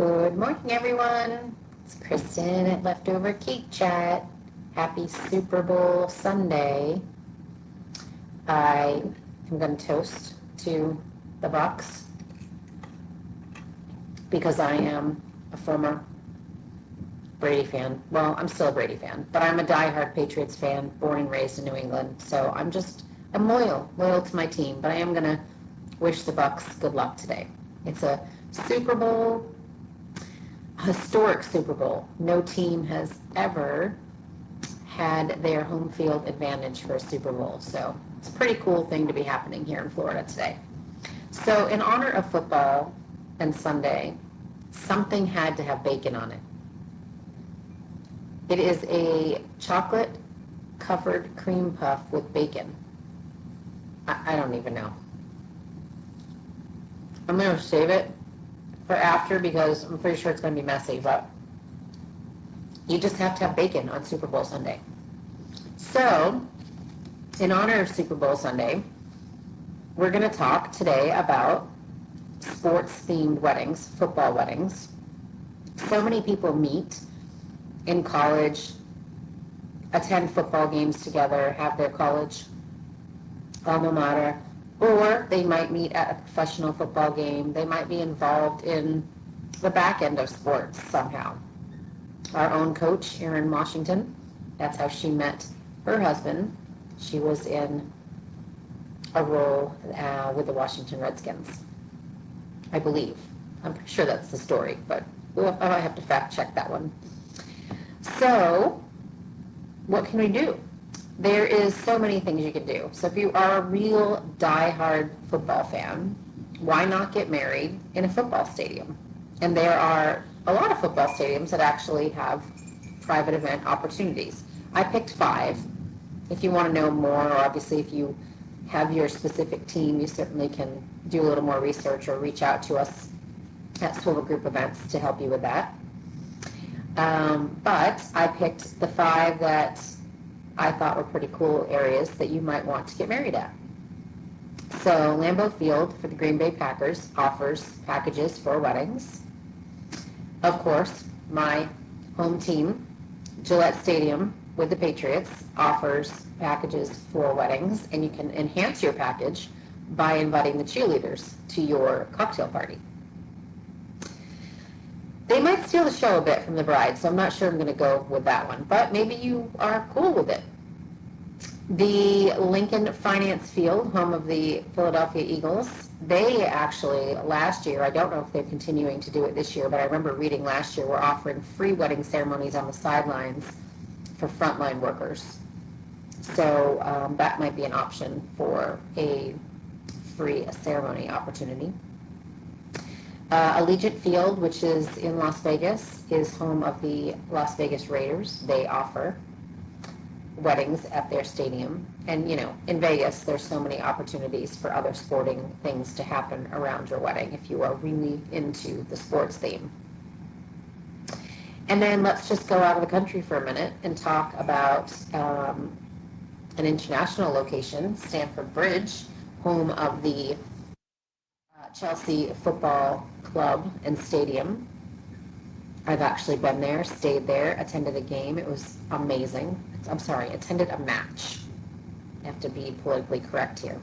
Good morning, everyone. It's Kristin at Leftovercakechat. Happy Super Bowl Sunday. I am going to toast to the Bucks because I am a former Brady fan. Well, I'm still a Brady fan, but I'm a diehard Patriots fan, born and raised in New England. So I'm loyal to my team, but I am going to wish the Bucks good luck today. It's a Super Bowl, historic Super Bowl. No team has ever had their home field advantage for a Super Bowl. So it's a pretty cool thing to be happening here in Florida today. So in honor of football and Sunday, something had to have bacon on it. It is a chocolate covered cream puff with bacon. I don't even know. I'm going to save it for after because I'm pretty sure it's going to be messy, but you just have to have bacon on Super Bowl Sunday. So, in honor of Super Bowl Sunday, we're going to talk today about sports-themed weddings, football weddings. So many people meet in college, attend football games together, have their college alma mater, or they might meet at a professional football game. They might be involved in the back end of sports somehow. Our own coach, Erin Washington, that's how she met her husband. She was in a role with the Washington Redskins, I believe. I'm pretty sure that's the story, but I might have to fact check that one. So, what can we do? There is so many things you can do. So if you are a real diehard football fan, why not get married in a football stadium? And there are a lot of football stadiums that actually have private event opportunities. I picked 5. If you want to know more, or obviously if you have your specific team, you certainly can do a little more research or reach out to us at Swivel Group Events to help you with that. But I picked the 5 that I thought were pretty cool areas that you might want to get married at. So Lambeau Field for the Green Bay Packers offers packages for weddings. Of course, my home team, Gillette Stadium with the Patriots, offers packages for weddings, and you can enhance your package by inviting the cheerleaders to your cocktail party. They might steal the show a bit from the bride, so I'm not sure I'm going to go with that one, but maybe you are cool with it. The Lincoln Finance Field, home of the Philadelphia Eagles, they actually, last year, I don't know if they're continuing to do it this year, but I remember reading last year, were offering free wedding ceremonies on the sidelines for frontline workers. So that might be an option for a free ceremony opportunity. Allegiant Field, which is in Las Vegas, is home of the Las Vegas Raiders. They offer weddings at their stadium. And, you know, in Vegas, there's so many opportunities for other sporting things to happen around your wedding if you are really into the sports theme. And then let's just go out of the country for a minute and talk about an international location, Stamford Bridge, home of the Chelsea Football Club and Stadium. I've actually been there, stayed there, attended a game. It was amazing. Attended a match. I have to be politically correct here.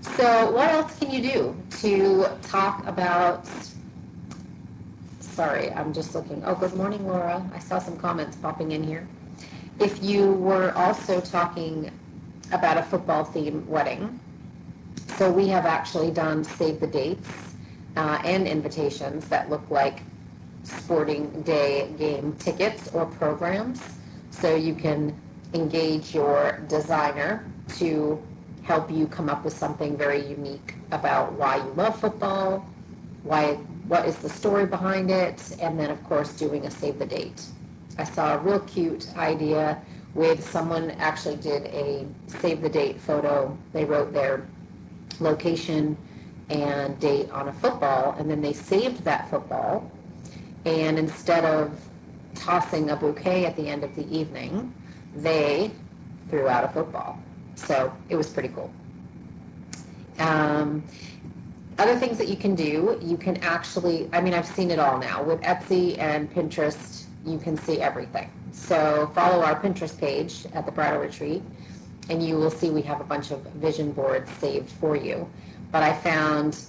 So what else can you do to talk about... Sorry, I'm just looking. Oh, good morning, Laura. I saw some comments popping in here. If you were also talking about a football-themed wedding, so we have actually done save the dates and invitations that look like sporting day game tickets or programs. So you can engage your designer to help you come up with something very unique about why you love football, what is the story behind it, and then of course doing a save the date. I saw a real cute idea with someone actually did a save the date photo. They wrote their location and date on a football, and then they saved that football, and instead of tossing a bouquet at the end of the evening, they threw out a football. So it was pretty cool. Other things that you can do, you can actually, I mean, I've seen it all now. With Etsy and Pinterest, you can see everything. So follow our Pinterest page at the Bridal Retreat, and you will see we have a bunch of vision boards saved for you. But I found,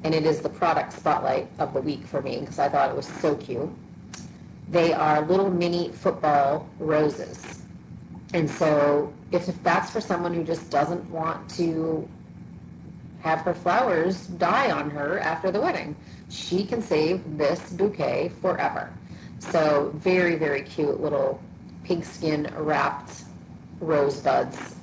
and it is the product spotlight of the week for me because I thought it was so cute. They are little mini football roses. And so if that's for someone who just doesn't want to have her flowers die on her after the wedding, she can save this bouquet forever. So very, very cute little pigskin wrapped rosebuds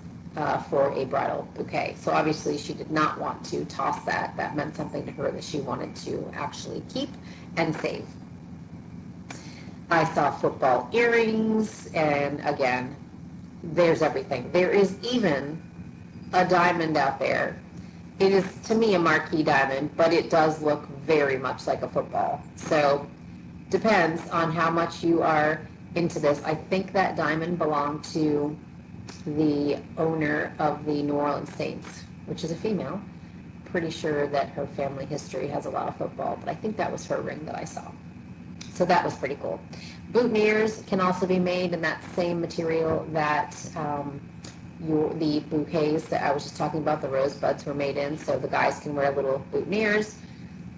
for a bridal bouquet. So obviously she did not want to toss that. That meant something to her that she wanted to actually keep and save. I saw football earrings, and again, there's everything. There is even a diamond out there. It is, to me, a Marquee Diamond, but it does look very much like a football. So depends on how much you are into this. I think that diamond belonged to the owner of the New Orleans Saints, which is a female. Pretty sure that her family history has a lot of football, but I think that was her ring that I saw. So that was pretty cool. Boutonnieres can also be made in that same material that the bouquets that I was just talking about, the rosebuds, were made in. So the guys can wear little boutonnieres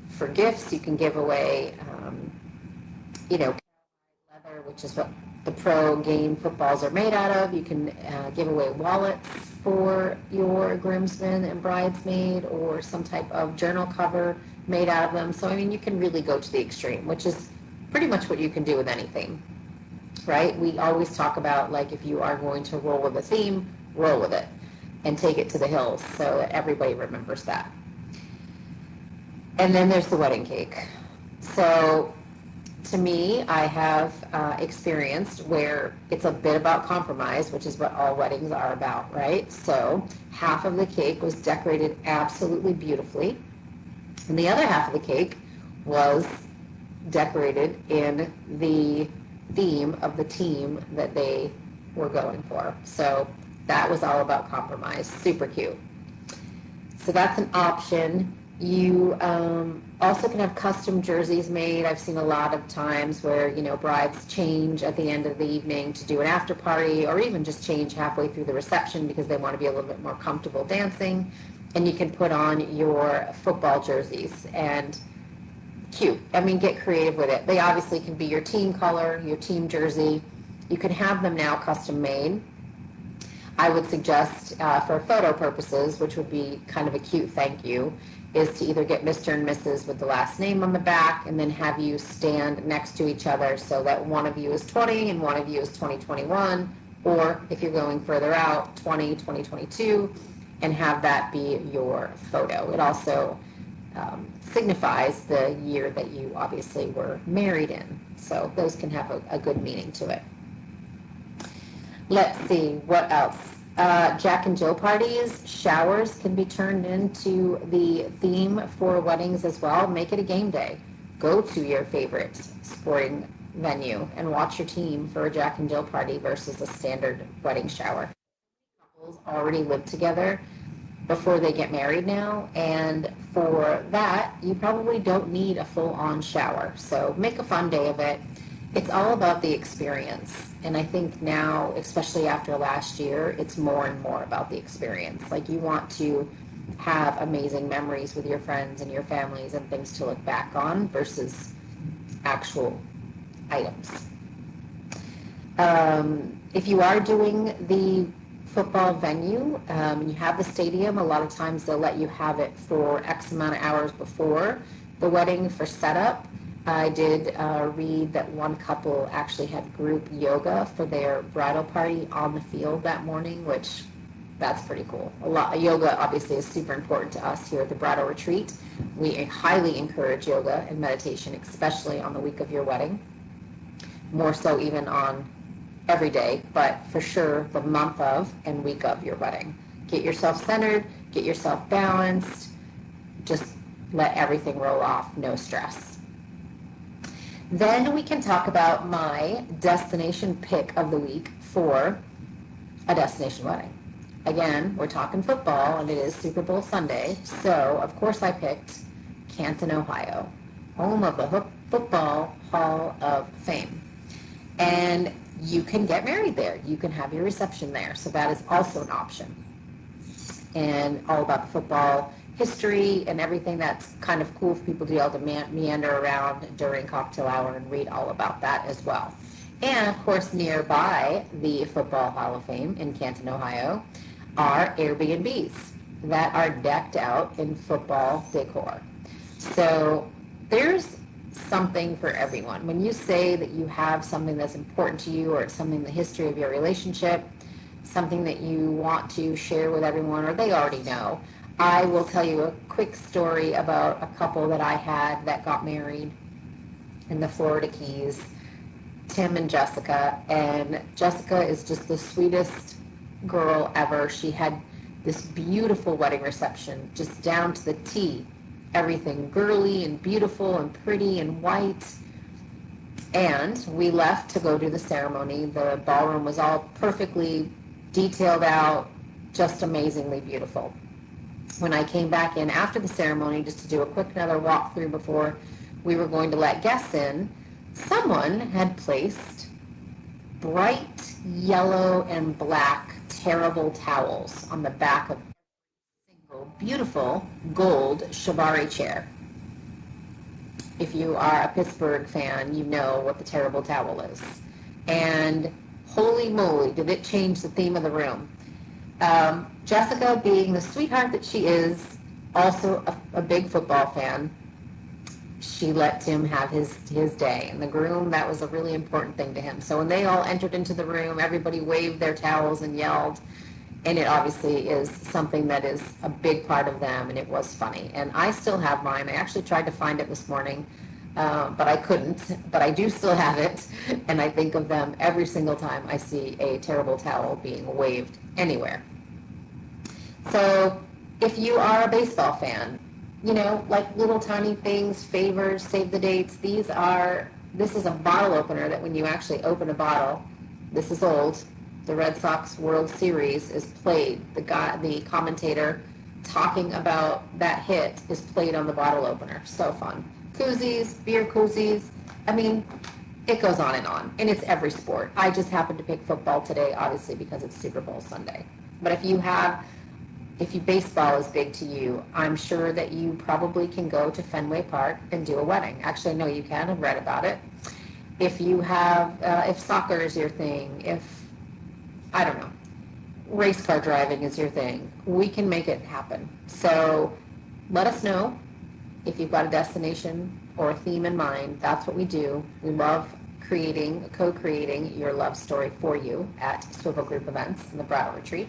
for gifts. You can give away, leather, which is what the pro game footballs are made out of. You can give away wallets for your groomsmen and bridesmaid, or some type of journal cover made out of them. So, I mean, you can really go to the extreme, which is pretty much what you can do with anything, right? We always talk about, like, if you are going to roll with a theme, roll with it and take it to the hills so that everybody remembers that. And then there's the wedding cake. So to me, I have experienced where it's a bit about compromise, which is what all weddings are about, right? So half of the cake was decorated absolutely beautifully, and the other half of the cake was decorated in the theme of the team that they were going for. So that was all about compromise. Super cute. So that's an option. You also can have custom jerseys made. I've seen a lot of times where, brides change at the end of the evening to do an after party, or even just change halfway through the reception because they want to be a little bit more comfortable dancing. And you can put on your football jerseys, and cute. I mean, get creative with it. They obviously can be your team color, your team jersey. You can have them now custom made. I would suggest for photo purposes, which would be kind of a cute thank you, is to either get Mr. and Mrs. with the last name on the back, and then have you stand next to each other so that one of you is 20 and one of you is 2021, or if you're going further out, 2022, and have that be your photo. It also signifies the year that you obviously were married in. So those can have a good meaning to it. Let's see, what else? Jack and Jill parties, showers can be turned into the theme for weddings as well. Make it a game day. Go to your favorite sporting venue and watch your team for a Jack and Jill party versus a standard wedding shower. Couples already live together before they get married now, and for that, you probably don't need a full-on shower. So make a fun day of it. It's all about the experience, and I think now, especially after last year, it's more and more about the experience. Like, you want to have amazing memories with your friends and your families and things to look back on versus actual items. If you are doing the football venue, you have the stadium, a lot of times they'll let you have it for X amount of hours before the wedding for setup. I did read that one couple actually had group yoga for their bridal party on the field that morning, which that's pretty cool. Yoga obviously is super important to us here at the Bridal Retreat. We highly encourage yoga and meditation, especially on the week of your wedding, more so even on every day, but for sure the month of and week of your wedding. Get yourself centered, get yourself balanced, just let everything roll off, no stress. Then we can talk about my destination pick of the week for a destination wedding. Again, we're talking football, and it is Super Bowl Sunday, so of course I picked Canton, Ohio, home of the Football Hall of Fame. And you can get married there. You can have your reception there, so that is also an option. And all about the football history and everything that's kind of cool for people to be able to meander around during cocktail hour and read all about that as well. And of course, nearby the Football Hall of Fame in Canton, Ohio, are Airbnbs that are decked out in football decor. So there's something for everyone. When you say that you have something that's important to you, or it's something in the history of your relationship, something that you want to share with everyone, or they already know, I will tell you a quick story about a couple that I had that got married in the Florida Keys, Tim and Jessica. And Jessica is just the sweetest girl ever. She had this beautiful wedding reception, just down to the T. Everything girly and beautiful and pretty and white. And we left to go do the ceremony. The ballroom was all perfectly detailed out, just amazingly beautiful. When I came back in after the ceremony, just to do a quick another walkthrough before we were going to let guests in, someone had placed bright yellow and black terrible towels on the back of a single beautiful gold Chiavari chair. If you are a Pittsburgh fan, you know what the terrible towel is. And holy moly, did it change the theme of the room. Jessica, being the sweetheart that she is, also a big football fan, she let Tim have his day. And the groom, that was a really important thing to him. So when they all entered into the room, everybody waved their towels and yelled. And it obviously is something that is a big part of them, and it was funny. And I still have mine. I actually tried to find it this morning, but I couldn't. But I do still have it, and I think of them every single time I see a terrible towel being waved anywhere. So if you are a baseball fan, you know, like little tiny things, favors, save the dates, this is a bottle opener that when you actually open a bottle, this is old, the Red Sox World Series is played. The commentator talking about that hit is played on the bottle opener. So fun. Koozies, beer koozies. I mean, it goes on, and it's every sport. I just happened to pick football today, obviously, because it's Super Bowl Sunday. But if baseball is big to you, I'm sure that you probably can go to Fenway Park and do a wedding. Actually, I know you can. I've read about it. If soccer is your thing, I don't know, race car driving is your thing, we can make it happen. So let us know if you've got a destination or a theme in mind. That's what we do. We love co-creating your love story for you at Swivel Group Events in the Bridal Retreat.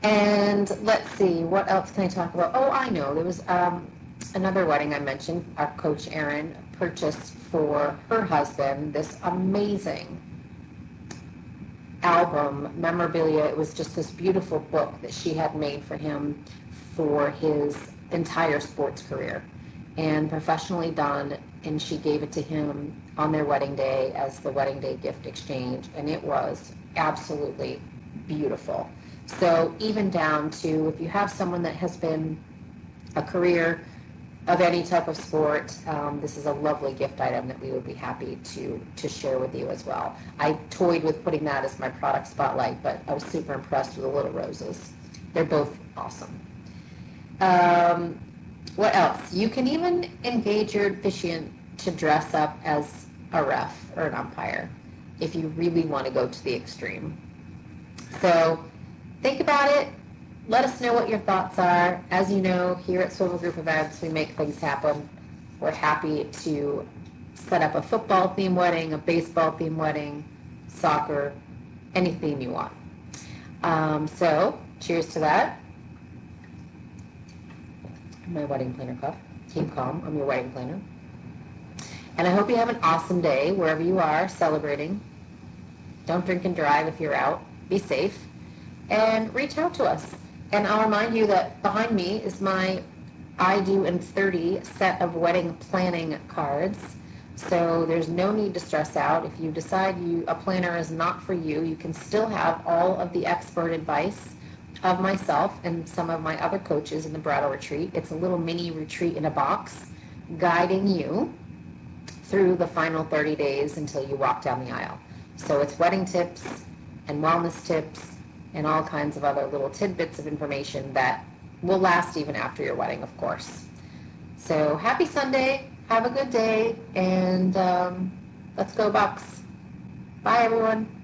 And let's see, what else can I talk about? Oh, I know, there was another wedding I mentioned. Our coach Erin purchased for her husband this amazing album memorabilia. It was just this beautiful book that she had made for him for his entire sports career, and professionally done, and she gave it to him on their wedding day as the wedding day gift exchange, and it was absolutely beautiful. So even down to if you have someone that has been a career of any type of sport, this is a lovely gift item that we would be happy to share with you as well. I toyed with putting that as my product spotlight, but I was super impressed with the little roses. They're both awesome. What else? You can even engage your officiant to dress up as a ref or an umpire if you really want to go to the extreme. So think about it. Let us know what your thoughts are. As you know, here at Swivel Group Events, we make things happen. We're happy to set up a football-themed wedding, a baseball-themed wedding, soccer, any theme you want. So, cheers to that. My wedding planner cup. Keep calm. I'm your wedding planner. And I hope you have an awesome day wherever you are celebrating. Don't drink and drive if you're out. Be safe. And reach out to us. And I'll remind you that behind me is my I Do in 30 set of wedding planning cards So there's no need to stress out. If you decide a planner is not for you, you can still have all of the expert advice of myself and some of my other coaches in the Bridal Retreat. It's a little mini retreat in a box guiding you through the final 30 days until you walk down the aisle. So it's wedding tips and wellness tips and all kinds of other little tidbits of information that will last even after your wedding, of course. So happy Sunday, have a good day, and let's go Bucks. Bye, everyone.